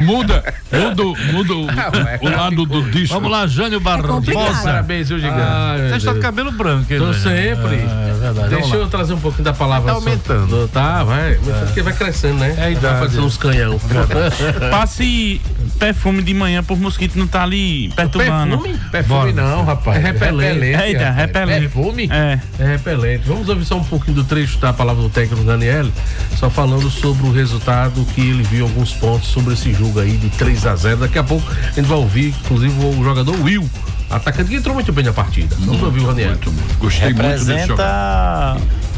Muda o lado do disco. Vamos lá, Jânio Barbosa. Parabéns, viu, Gigante? Você está de cabelo branco, hein? Tô sempre. É verdade. Deixa eu trazer um pouquinho da palavra. Tá aumentando. Tá, vai. Porque vai crescendo, né? É a idade. Vai parecendo uns canhão. Passe perfume de manhã por mosquito não tá ali perturbando. Perfume não, rapaz. É repelente. Eita, repelente. Perfume? É repelente. Vamos ouvir só um pouquinho do trecho da palavra do técnico Daniel, só falando sobre o resultado, que ele viu alguns pontos sobre esse jogo aí de 3-0. Daqui a pouco a gente vai ouvir, inclusive, o jogador Will, atacante, que entrou muito bem na partida. Vamos ouvir o Daniel. Gostei muito desse jogo. Representa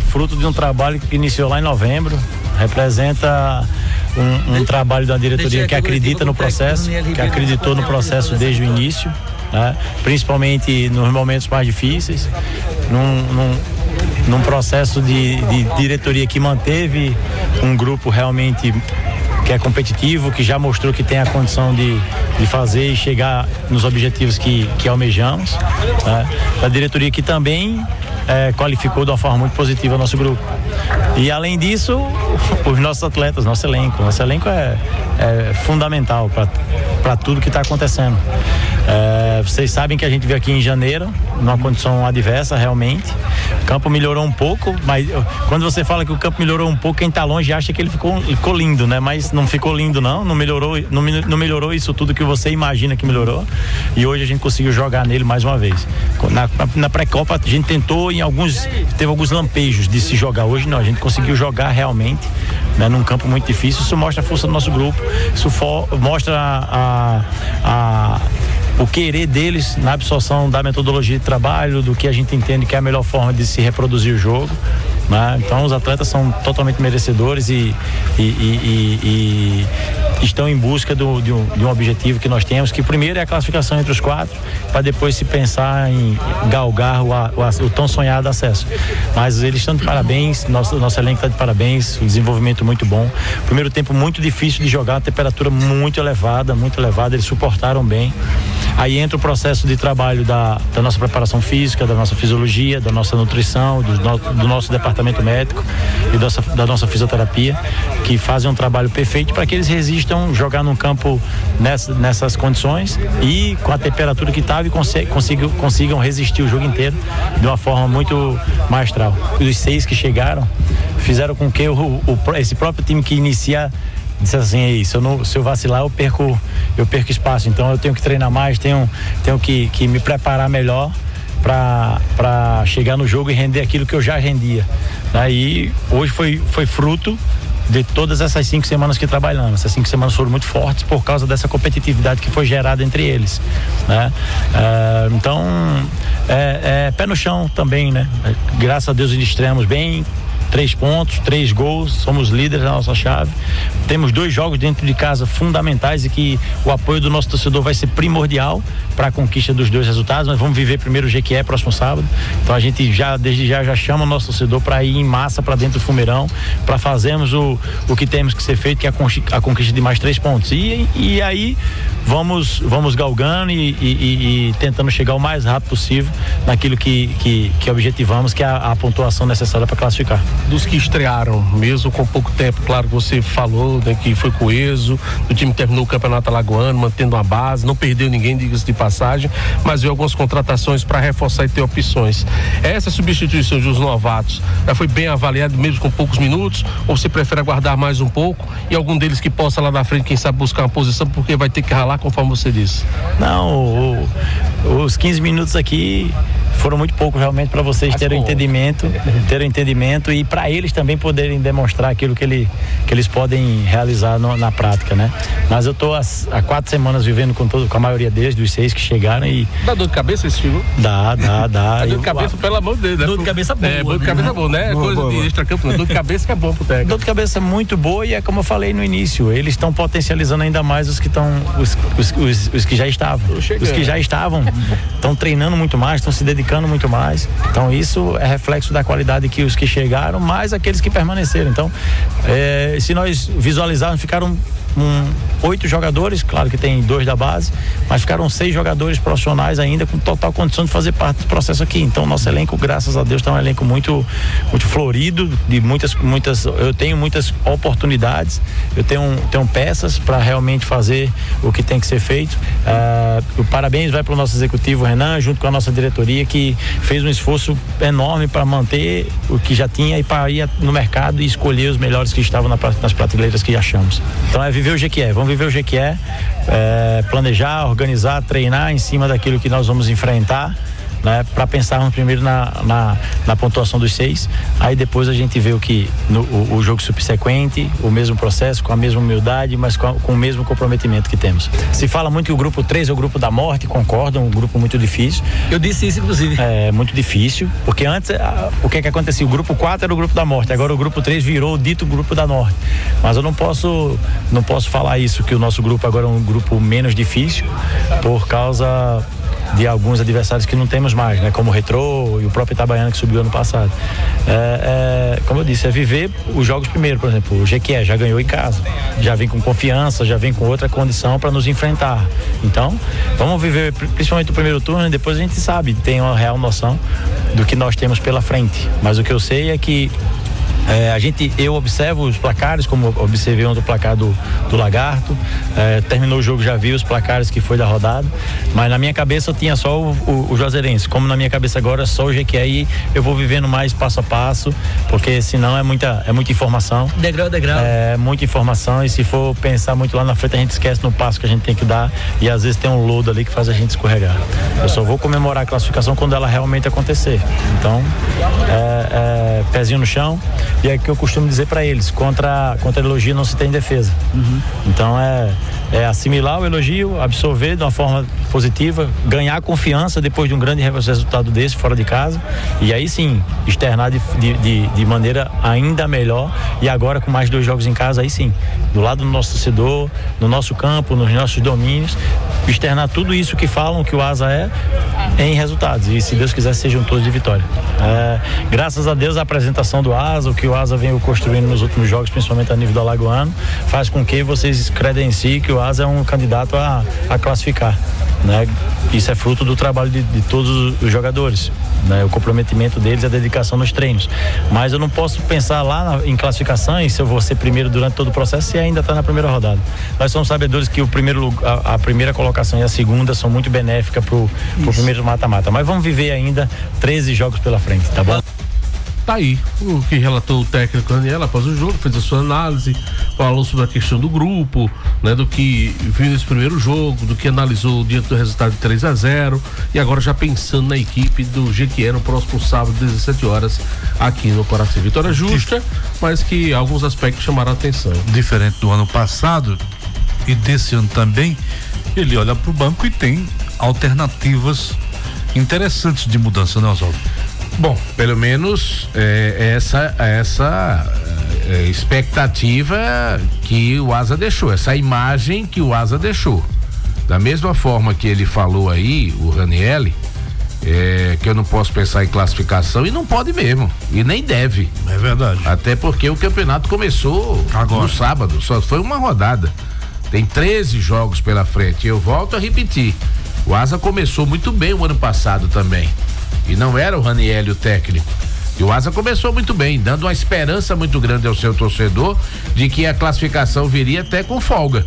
fruto de um trabalho que iniciou lá em novembro. Representa um trabalho da diretoria que acredita no processo, que acreditou no processo desde o início, né? Principalmente nos momentos mais difíceis, num processo de diretoria que manteve um grupo realmente que é competitivo, que já mostrou que tem a condição de fazer e chegar nos objetivos que almejamos, né? A diretoria que também qualificou de uma forma muito positiva o nosso grupo. E além disso, os nossos atletas, nosso elenco é fundamental para tudo que está acontecendo. Vocês sabem que a gente veio aqui em janeiro, numa condição adversa realmente. O campo melhorou um pouco, mas quando você fala que o campo melhorou um pouco, quem está longe acha que ele ficou lindo, né? Mas não ficou lindo não melhorou isso tudo que você imagina que melhorou. E hoje a gente conseguiu jogar nele mais uma vez. Na pré-copa a gente tentou, teve alguns lampejos de se jogar. Hoje não, a gente conseguiu jogar realmente, né, num campo muito difícil. Isso mostra a força do nosso grupo, isso mostra o querer deles na absorção da metodologia de trabalho, do que a gente entende que é a melhor forma de se reproduzir o jogo, né? Então os atletas são totalmente merecedores e estão em busca de um objetivo que nós temos, que primeiro é a classificação entre os 4, para depois se pensar em galgar o tão sonhado acesso. Mas eles estão de parabéns, nosso elenco está de parabéns, o desenvolvimento muito bom. Primeiro tempo muito difícil de jogar, a temperatura muito elevada, eles suportaram bem. Aí entra o processo de trabalho da nossa preparação física, da nossa fisiologia, da nossa nutrição, do nosso departamento médico e da nossa fisioterapia, que fazem um trabalho perfeito para que eles resistam jogar num campo nessas condições e com a temperatura que estava e consigam resistir o jogo inteiro de uma forma muito maestral. Os 6 que chegaram fizeram com que esse próprio time que inicia disse assim: se eu vacilar eu perco espaço, então eu tenho que treinar mais, tenho que me preparar melhor para chegar no jogo e render aquilo que eu já rendia. Aí hoje foi fruto de todas essas 5 semanas que trabalhamos. Essas 5 semanas foram muito fortes por causa dessa competitividade que foi gerada entre eles, né? Então pé no chão também, né? Graças a Deus estreamos bem, 3 pontos, 3 gols, somos líderes da nossa chave. Temos 2 jogos dentro de casa fundamentais e que o apoio do nosso torcedor vai ser primordial para a conquista dos 2 resultados. Nós vamos viver primeiro o Jequié próximo sábado, então a gente desde já chama o nosso torcedor para ir em massa para dentro do Fumeirão, para fazermos o que temos que ser feito, que é a conquista de mais 3 pontos. E aí vamos galgando e tentando chegar o mais rápido possível naquilo que objetivamos, que é a pontuação necessária para classificar. Dos que estrearam, mesmo com pouco tempo, claro que você falou, né, que foi coeso, o time terminou o campeonato alagoano, mantendo uma base, não perdeu ninguém, diga-se de passagem, mas viu algumas contratações para reforçar e ter opções. Essa substituição dos novatos já foi bem avaliada, mesmo com poucos minutos, ou você prefere aguardar mais um pouco e algum deles que possa lá na frente, quem sabe, buscar uma posição, porque vai ter que ralar, conforme você disse? Não, os 15 minutos aqui foram muito pouco realmente para vocês terem entendimento e para eles também poderem demonstrar aquilo que eles podem realizar na prática, né? Mas eu tô há 4 semanas vivendo com a maioria deles, dos 6 que chegaram e... Dá dor de cabeça esse filho? Dá. Dor de cabeça, pelo amor de Deus, né? Dor de cabeça boa. Dor de cabeça boa, né? Coisa de extracampo, dor de cabeça que é bom pro técnico. Dor de cabeça muito boa e é como eu falei no início, eles estão potencializando ainda mais os que já estavam. Os que já estavam estão treinando muito mais, estão se dedicando muito mais. Então isso é reflexo da qualidade que os que chegaram, mais aqueles que permaneceram. Então, se nós visualizarmos, ficaram 8 jogadores, claro que tem 2 da base, mas ficaram 6 jogadores profissionais ainda com total condição de fazer parte do processo aqui. Então nosso elenco, graças a Deus, está um elenco muito florido, de muitas, eu tenho muitas oportunidades, eu tenho peças para realmente fazer o que tem que ser feito. O parabéns vai para o nosso executivo Renan, junto com a nossa diretoria, que fez um esforço enorme para manter o que já tinha e para ir no mercado e escolher os melhores que estavam nas prateleiras que achamos. Então é viver o Jequié, vamos viver o Jequié, planejar, organizar, treinar em cima daquilo que nós vamos enfrentar, né, para pensarmos primeiro na pontuação dos 6, aí depois a gente vê o jogo subsequente, o mesmo processo, com a mesma humildade, mas com o mesmo comprometimento que temos. Se fala muito que o grupo 3 é o grupo da morte, concordam, um grupo muito difícil. Eu disse isso, inclusive. É muito difícil, porque antes o que acontecia? O grupo 4 era o grupo da morte, agora o grupo 3 virou o dito grupo da morte. Mas eu não posso falar isso, que o nosso grupo agora é um grupo menos difícil, por causa de alguns adversários que não temos mais, né? Como o Retrô e o próprio Itabaiana, que subiu ano passado. Como eu disse, é viver os jogos primeiro. Por exemplo, o Jequié já ganhou em casa, já vem com confiança, já vem com outra condição para nos enfrentar. Então, vamos viver principalmente o primeiro turno e depois a gente sabe, tem uma real noção do que nós temos pela frente. Mas o que eu sei é que eu observo os placares, como observei ontem o placar do Lagarto, terminou o jogo, já vi os placares que foi da rodada, mas na minha cabeça eu tinha só o Juazeirense, como na minha cabeça agora só o Jequié, e eu vou vivendo mais passo a passo, porque senão é muita informação. Degrau a degrau. É muita informação, e se for pensar muito lá na frente a gente esquece no passo que a gente tem que dar, e às vezes tem um lodo ali que faz a gente escorregar. Eu só vou comemorar a classificação quando ela realmente acontecer. Então, pezinho no chão. E é que eu costumo dizer para eles, contra elogio não se tem defesa. Então é assimilar o elogio, absorver de uma forma positiva, ganhar confiança depois de um grande resultado desse fora de casa, e aí sim externar de maneira ainda melhor, e agora com mais 2 jogos em casa, aí sim, do lado do nosso torcedor, no nosso campo, nos nossos domínios, externar tudo isso que falam que o Asa é em resultados, e se Deus quiser sejam todos de vitória. Graças a Deus a apresentação do Asa, o que o Asa vem construindo nos últimos jogos, principalmente a nível do Alagoano, faz com que vocês credenciem que o Asa é um candidato a classificar, né? Isso é fruto do trabalho de todos os jogadores, né? O comprometimento deles, a dedicação nos treinos, mas eu não posso pensar lá em classificação e se eu vou ser primeiro durante todo o processo se ainda está na primeira rodada. Nós somos sabedores que a primeira colocação e a segunda são muito benéficas pro primeiro mata-mata, mas vamos viver ainda 13 jogos pela frente, tá bom? Tá aí o que relatou o técnico Daniel após o jogo, fez a sua análise, falou sobre a questão do grupo, né, do que viu nesse primeiro jogo, do que analisou diante do resultado de 3-0, e agora já pensando na equipe do Jequié no próximo sábado, 17 horas, aqui no Coraci. Vitória justa, mas que alguns aspectos chamaram a atenção. Diferente do ano passado e desse ano também, ele olha para o banco e tem alternativas interessantes de mudança, né, Oswaldo? Bom, pelo menos essa expectativa que o Asa deixou, essa imagem que o Asa deixou. Da mesma forma que ele falou aí, o Ranieri, que eu não posso pensar em classificação, e não pode mesmo, e nem deve. É verdade. Até porque o campeonato começou agora, no sábado, só foi uma rodada. Tem 13 jogos pela frente. Eu volto a repetir, o Asa começou muito bem o ano passado também. E não era o Ranieri o técnico. E o Asa começou muito bem, dando uma esperança muito grande ao seu torcedor de que a classificação viria até com folga.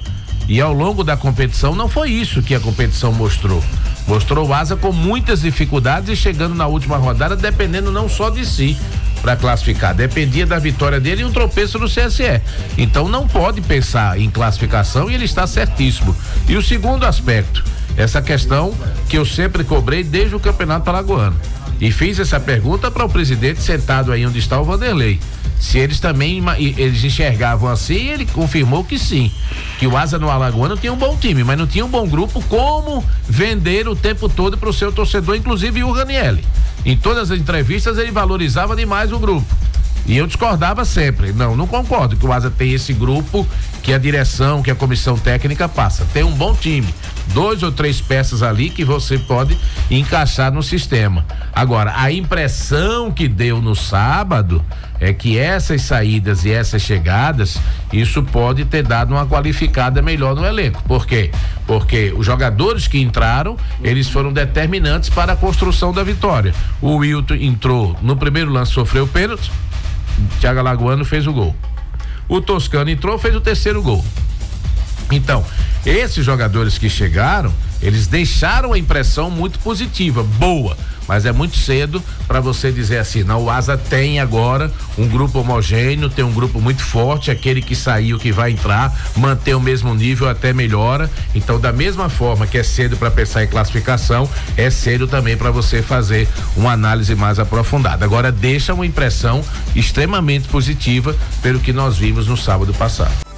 E ao longo da competição não foi isso que a competição mostrou. Mostrou o Asa com muitas dificuldades e chegando na última rodada dependendo não só de si para classificar, dependia da vitória dele e um tropeço no CSE. Então não pode pensar em classificação, e ele está certíssimo. E o segundo aspecto, essa questão que eu sempre cobrei desde o Campeonato Alagoano, e fiz essa pergunta para o presidente sentado aí onde está o Vanderlei, se eles também eles enxergavam assim, e ele confirmou que sim, que o Asa no Alagoano tinha um bom time, mas não tinha um bom grupo como vender o tempo todo para o seu torcedor, inclusive o Ranieri. Em todas as entrevistas ele valorizava demais o grupo. E eu discordava sempre. Não concordo que o Asa tem esse grupo que a direção, que a comissão técnica passa. Tem um bom time, 2 ou 3 peças ali que você pode encaixar no sistema. Agora, a impressão que deu no sábado é que essas saídas e essas chegadas, isso pode ter dado uma qualificada melhor no elenco. Por quê? Porque os jogadores que entraram, eles foram determinantes para a construção da vitória. O Wilton entrou no primeiro lance, sofreu o pênalti, o Thiago Alagoano fez o gol. O Toscano entrou, fez o terceiro gol. Então, esses jogadores que chegaram, eles deixaram a impressão muito positiva, boa, mas é muito cedo para você dizer assim, não, o Asa tem agora um grupo homogêneo, tem um grupo muito forte, aquele que saiu, que vai entrar, manter o mesmo nível, até melhora. Então, da mesma forma que é cedo para pensar em classificação, é cedo também para você fazer uma análise mais aprofundada. Agora, deixa uma impressão extremamente positiva pelo que nós vimos no sábado passado.